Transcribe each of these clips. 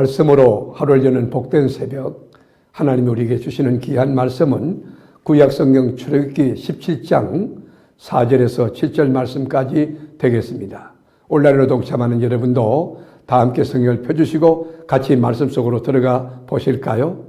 말씀으로 하루를 여는 복된 새벽, 하나님이 우리에게 주시는 귀한 말씀은 구약성경 출애굽기 17장 4절에서 7절 말씀까지 되겠습니다. 온라인으로 동참하는 여러분도 다 함께 성경을 펴주시고 같이 말씀 속으로 들어가 보실까요?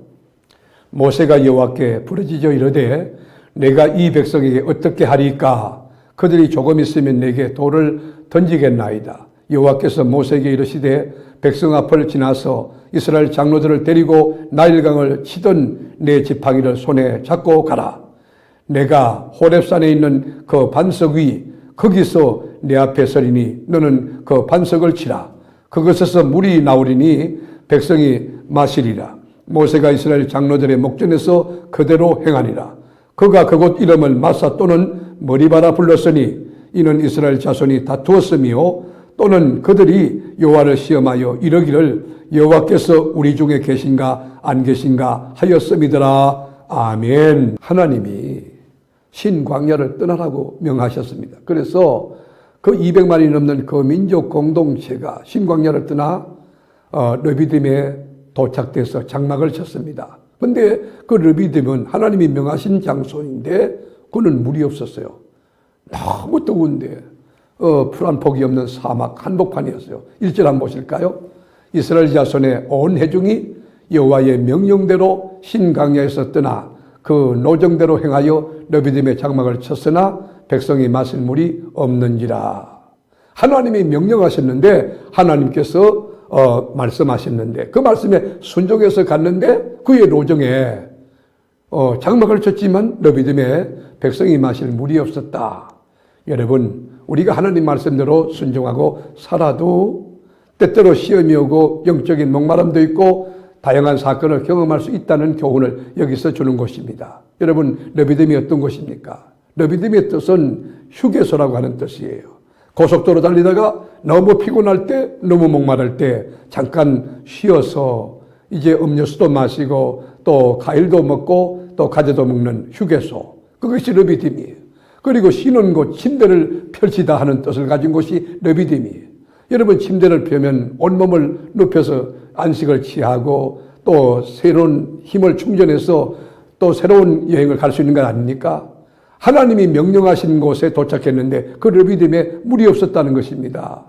모세가 여호와께 부르짖어 이르되 내가 이 백성에게 어떻게 하리까? 그들이 조금 있으면 내게 돌을 던지겠나이다. 여호와께서 모세에게 이르시되 백성 앞을 지나서 이스라엘 장로들을 데리고 나일강을 치던 내 지팡이를 손에 잡고 가라. 내가 호렙산에 있는 그 반석 위 거기서 내 앞에 서리니 너는 그 반석을 치라. 그것에서 물이 나오리니 백성이 마시리라. 모세가 이스라엘 장로들의 목전에서 그대로 행하니라. 그가 그곳 이름을 마사 또는 머리바라 불렀으니 이는 이스라엘 자손이 다투었으며 또는 그들이 여호와를 시험하여 이르기를 여호와께서 우리 중에 계신가 안 계신가 하였음이더라. 아멘. 하나님이 신광야를 떠나라고 명하셨습니다. 그래서 그 200만이 넘는 그 민족 공동체가 신광야를 떠나 르비딤에 도착돼서 장막을 쳤습니다. 그런데 그 르비딤은 하나님이 명하신 장소인데 그는 물이 없었어요. 너무 더운데 풀 한 폭이 없는 사막 한복판이었어요. 1절 한번 보실까요? 이스라엘 자손의 온 회중이 여호와의 명령대로 신광야에서 떠나 그 노정대로 행하여 르비딤의 장막을 쳤으나 백성이 마실 물이 없는지라. 하나님이 명령하셨는데 하나님께서 말씀하셨는데 그 말씀에 순종해서 갔는데 그의 노정에 장막을 쳤지만 르비딤에 백성이 마실 물이 없었다. 여러분, 우리가 하나님 말씀대로 순종하고 살아도 때때로 시험이 오고 영적인 목마름도 있고 다양한 사건을 경험할 수 있다는 교훈을 여기서 주는 것입니다. 여러분, 르비딤이 어떤 것입니까? 르비딤의 뜻은 휴게소라고 하는 뜻이에요. 고속도로 달리다가 너무 피곤할 때, 너무 목마를 때 잠깐 쉬어서 이제 음료수도 마시고 또 과일도 먹고 또 과자도 먹는 휴게소. 그것이 르비딤이에요. 그리고 쉬는 곳, 침대를 펼치다 하는 뜻을 가진 곳이 르비딤이에요. 여러분, 침대를 펴면 온몸을 눕혀서 안식을 취하고 또 새로운 힘을 충전해서 또 새로운 여행을 갈 수 있는 것 아닙니까? 하나님이 명령하신 곳에 도착했는데 그 르비딤에 물이 없었다는 것입니다.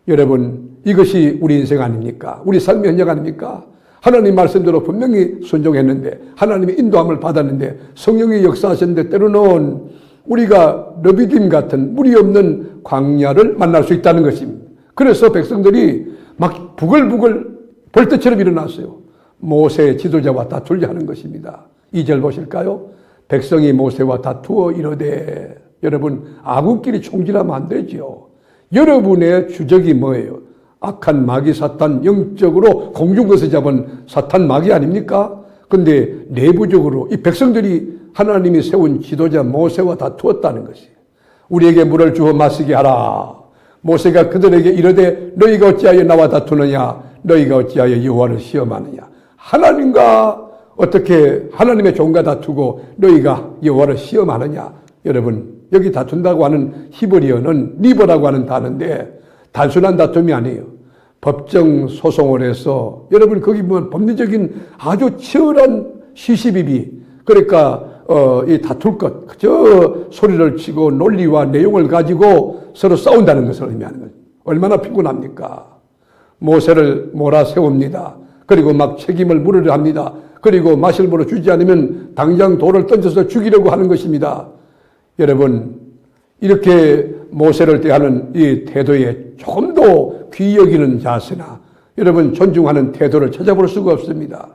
여러분, 이것이 우리 인생 아닙니까? 우리 삶의 현장 아닙니까? 하나님 말씀대로 분명히 순종했는데 하나님의 인도함을 받았는데 성령이 역사하셨는데 때로는 우리가 르비딤 같은 물이 없는 광야를 만날 수 있다는 것입니다. 그래서 백성들이 막 부글부글 벌떼처럼 일어났어요. 모세 지도자와 다투려 하는 것입니다. 2절 보실까요? 백성이 모세와 다투어 이르되. 여러분, 아군끼리 총질하면 안 되죠. 여러분의 주적이 뭐예요? 악한 마귀 사탄, 영적으로 공중것에 잡은 사탄 마귀 아닙니까? 근데 내부적으로 이 백성들이 하나님이 세운 지도자 모세와 다투었다는 것이에요. 우리에게 물을 주어 마시게 하라. 모세가 그들에게 이르되 너희가 어찌하여 나와 다투느냐? 너희가 어찌하여 여호와를 시험하느냐? 하나님과 어떻게 하나님의 종과 다투고 너희가 여호와를 시험하느냐? 여러분, 여기 다툰다고 하는 히브리어는 리버라고 하는 단어인데 단순한 다툼이 아니에요. 법정 소송을 해서 여러분 거기 보면 법리적인 아주 치열한 시시비비, 그러니까 이 다툴 것, 그저 소리를 치고 논리와 내용을 가지고 서로 싸운다는 것을 의미하는 거죠. 얼마나 피곤합니까? 모세를 몰아세웁니다. 그리고 막 책임을 물으려 합니다. 그리고 마실 물을 주지 않으면 당장 돌을 던져서 죽이려고 하는 것입니다. 여러분, 이렇게 모세를 대하는 이 태도에 조금 더 귀히 여기는 자세나 여러분 존중하는 태도를 찾아볼 수가 없습니다.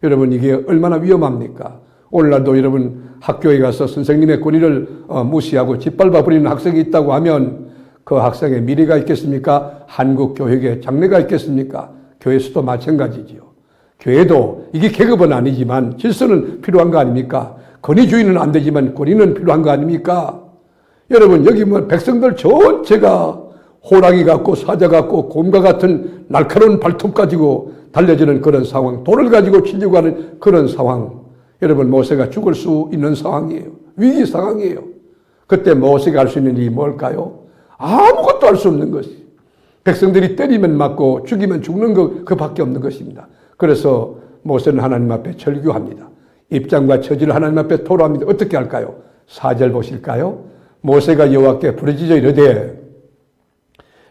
여러분, 이게 얼마나 위험합니까? 오늘날도 여러분 학교에 가서 선생님의 권위를 무시하고 짓밟아 버리는 학생이 있다고 하면 그 학생의 미래가 있겠습니까? 한국 교육의 장래가 있겠습니까? 교회에서도 마찬가지지요. 교회도 이게 계급은 아니지만 질서는 필요한 거 아닙니까? 권위주의는 안 되지만 권위는 필요한 거 아닙니까? 여러분, 여기 뭐 백성들 전체가 호랑이 같고 사자 같고 곰과 같은 날카로운 발톱 가지고 달려지는 그런 상황, 돌을 가지고 치려고 하는 그런 상황. 여러분, 모세가 죽을 수 있는 상황이에요. 위기 상황이에요. 그때 모세가 할 수 있는 일이 뭘까요? 아무것도 할 수 없는 것이. 백성들이 때리면 맞고 죽이면 죽는 것 그밖에 없는 것입니다. 그래서 모세는 하나님 앞에 절규합니다. 입장과 처지를 하나님 앞에 토로합니다. 어떻게 할까요? 4절 보실까요? 모세가 여호와께 부르짖어 이르되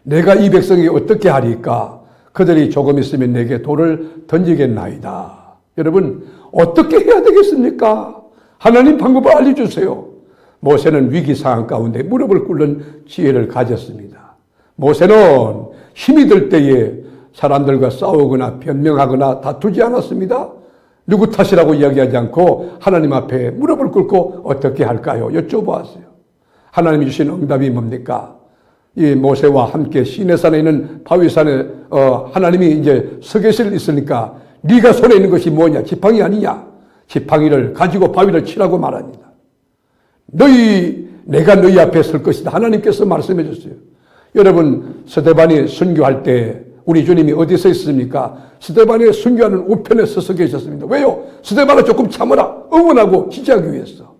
내가 이 백성이 어떻게 하리까? 그들이 조금 있으면 내게 돌을 던지겠나이다. 여러분, 어떻게 해야 되겠습니까? 하나님 방법을 알려주세요. 모세는 위기 상황 가운데 무릎을 꿇는 지혜를 가졌습니다. 모세는 힘이 들 때에 사람들과 싸우거나 변명하거나 다투지 않았습니다. 누구 탓이라고 이야기하지 않고 하나님 앞에 무릎을 꿇고 어떻게 할까요? 여쭤보았어요. 하나님이 주신 응답이 뭡니까? 이 모세와 함께 시내산에 있는 바위산에 하나님이 이제 서 계실 있으니까 네가 손에 있는 것이 뭐냐? 지팡이 아니냐? 지팡이를 가지고 바위를 치라고 말합니다. 내가 너희 앞에 설 것이다. 하나님께서 말씀해 줬어요. 여러분, 스데반이 순교할 때 우리 주님이 어디서 있습니까? 스데반의 순교하는 우편에 서서 계셨습니다. 왜요? 스데반아 조금 참으라. 응원하고 지지하기 위해서.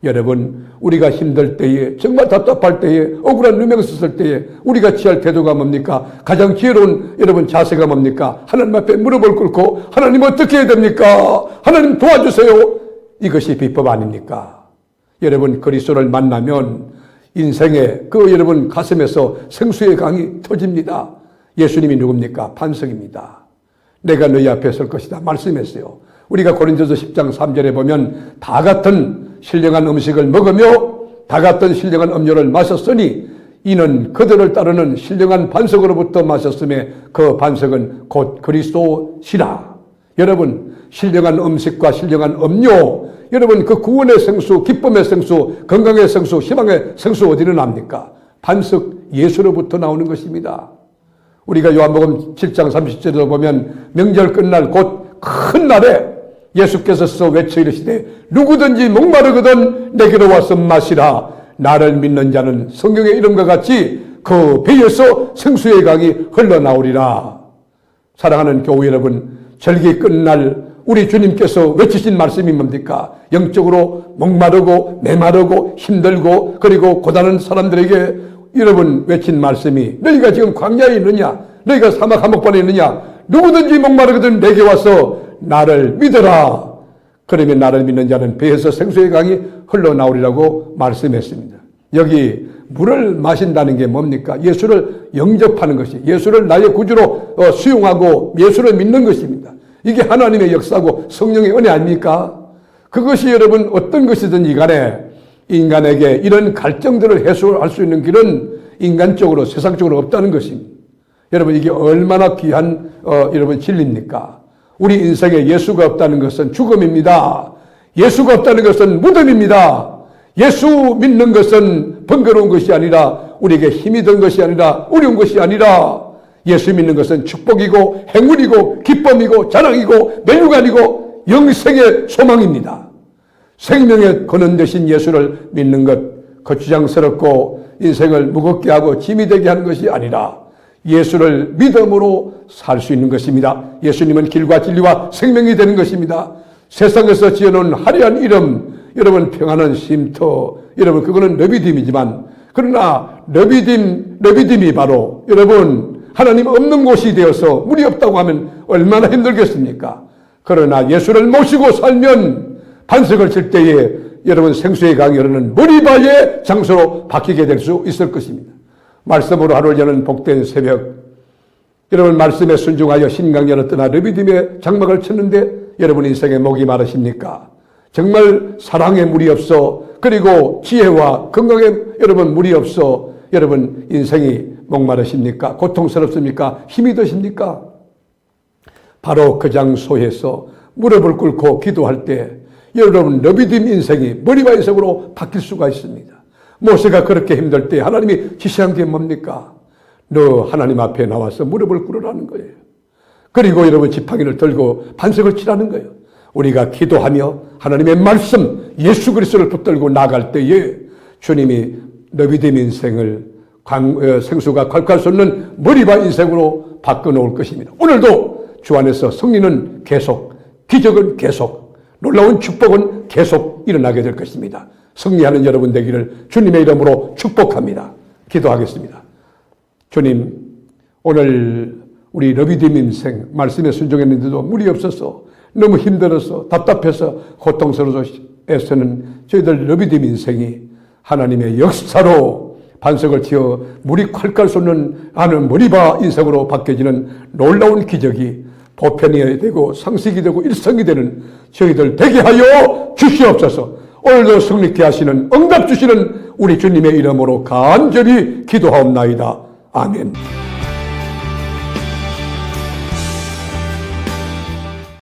여러분, 우리가 힘들 때에, 정말 답답할 때에, 억울한 누명 썼을 때에 우리가 취할 태도가 뭡니까? 가장 지혜로운 여러분 자세가 뭡니까? 하나님 앞에 무릎을 꿇고 하나님 어떻게 해야 됩니까? 하나님 도와주세요. 이것이 비법 아닙니까? 여러분, 그리스도를 만나면 인생의 여러분 가슴에서 생수의 강이 터집니다. 예수님이 누굽니까? 반석입니다. 내가 너희 앞에 설 것이다 말씀했어요. 우리가 고린도서 10장 3절에 보면 다 같은 신령한 음식을 먹으며 다 같은 신령한 음료를 마셨으니 이는 그들을 따르는 신령한 반석으로부터 마셨음에 그 반석은 곧 그리스도시라. 여러분, 신령한 음식과 신령한 음료, 여러분 그 구원의 생수, 기쁨의 생수, 건강의 생수, 희망의 생수 어디는 납니까? 반석 예수로부터 나오는 것입니다. 우리가 요한복음 7장 30절에도 보면 명절 끝날 곧 큰 날에 예수께서 외쳐 이르시되 누구든지 목마르거든 내게로 와서 마시라. 나를 믿는 자는 성경의 이름과 같이 그 배에서 생수의 강이 흘러나오리라. 사랑하는 교회 여러분, 절기 끝날 우리 주님께서 외치신 말씀이 뭡니까? 영적으로 목마르고 메마르고 힘들고 그리고 고단한 사람들에게 여러분 외친 말씀이 너희가 지금 광야에 있느냐? 너희가 사막 한복판에 있느냐? 누구든지 목마르거든 내게 와서 나를 믿어라. 그러면 나를 믿는 자는 배에서 생수의 강이 흘러나오리라고 말씀했습니다. 여기 물을 마신다는 게 뭡니까? 예수를 영접하는 것이, 예수를 나의 구주로 수용하고 예수를 믿는 것입니다. 이게 하나님의 역사고 성령의 은혜 아닙니까? 그것이 여러분 어떤 것이든지 간에 인간에게 이런 갈증들을 해소할 수 있는 길은 인간적으로 세상적으로 없다는 것입니다. 여러분, 이게 얼마나 귀한 여러분 진리입니까? 우리 인생에 예수가 없다는 것은 죽음입니다. 예수가 없다는 것은 무덤입니다. 예수 믿는 것은 번거로운 것이 아니라 우리에게 힘이 든 것이 아니라 어려운 것이 아니라 예수 믿는 것은 축복이고 행운이고 기쁨이고 자랑이고 멸류관이고 영생의 소망입니다. 생명의 근원 되신 예수를 믿는 것, 거추장스럽고 인생을 무겁게 하고 짐이 되게 하는 것이 아니라 예수를 믿음으로 살 수 있는 것입니다. 예수님은 길과 진리와 생명이 되는 것입니다. 세상에서 지어놓은 화려한 이름, 여러분 평안한 쉼터, 여러분 그거는 너비딤이지만 그러나 너비딤이 바로 여러분 하나님 없는 곳이 되어서 물이 없다고 하면 얼마나 힘들겠습니까? 그러나 예수를 모시고 살면 반석을 칠 때에 여러분 생수의 강이 흐르는 머리바의 장소로 바뀌게 될 수 있을 것입니다. 말씀으로 하루를 여는 복된 새벽, 여러분 말씀에 순종하여 신강연을 떠나 르비딤의 장막을 쳤는데 여러분 인생에 목이 마르십니까? 정말 사랑에 물이 없어, 그리고 지혜와 건강에 여러분 물이 없어 여러분 인생이 목마르십니까? 고통스럽습니까? 힘이 드십니까? 바로 그 장소에서 무릎을 꿇고 기도할 때 여러분 르비딤 인생이 머리와 인생으로 바뀔 수가 있습니다. 모세가 그렇게 힘들 때 하나님이 지시한 게 뭡니까? 너 하나님 앞에 나와서 무릎을 꿇으라는 거예요. 그리고 여러분 지팡이를 들고 반석을 치라는 거예요. 우리가 기도하며 하나님의 말씀 예수 그리스도를 붙들고 나갈 때에 주님이 르비딤 인생을 생수가 콸콸 솟는 머리바 인생으로 바꿔놓을 것입니다. 오늘도 주 안에서 승리는 계속, 기적은 계속, 놀라운 축복은 계속 일어나게 될 것입니다. 승리하는 여러분 되기를 주님의 이름으로 축복합니다. 기도하겠습니다. 주님, 오늘 우리 러비딤 인생 말씀에 순종했는데도 물이 없어서 너무 힘들어서 답답해서 고통스러워서 애쓰는 저희들 러비딤 인생이 하나님의 역사로 반석을 치어 물이 콸콸 솟는 아는 머리바 인생으로 바뀌어지는 놀라운 기적이 보편이 되고 상식이 되고 일성이 되는 저희들 되게 하여 주시옵소서. 오늘도 승리케 하시는 응답 주시는 우리 주님의 이름으로 간절히 기도하옵나이다. 아멘.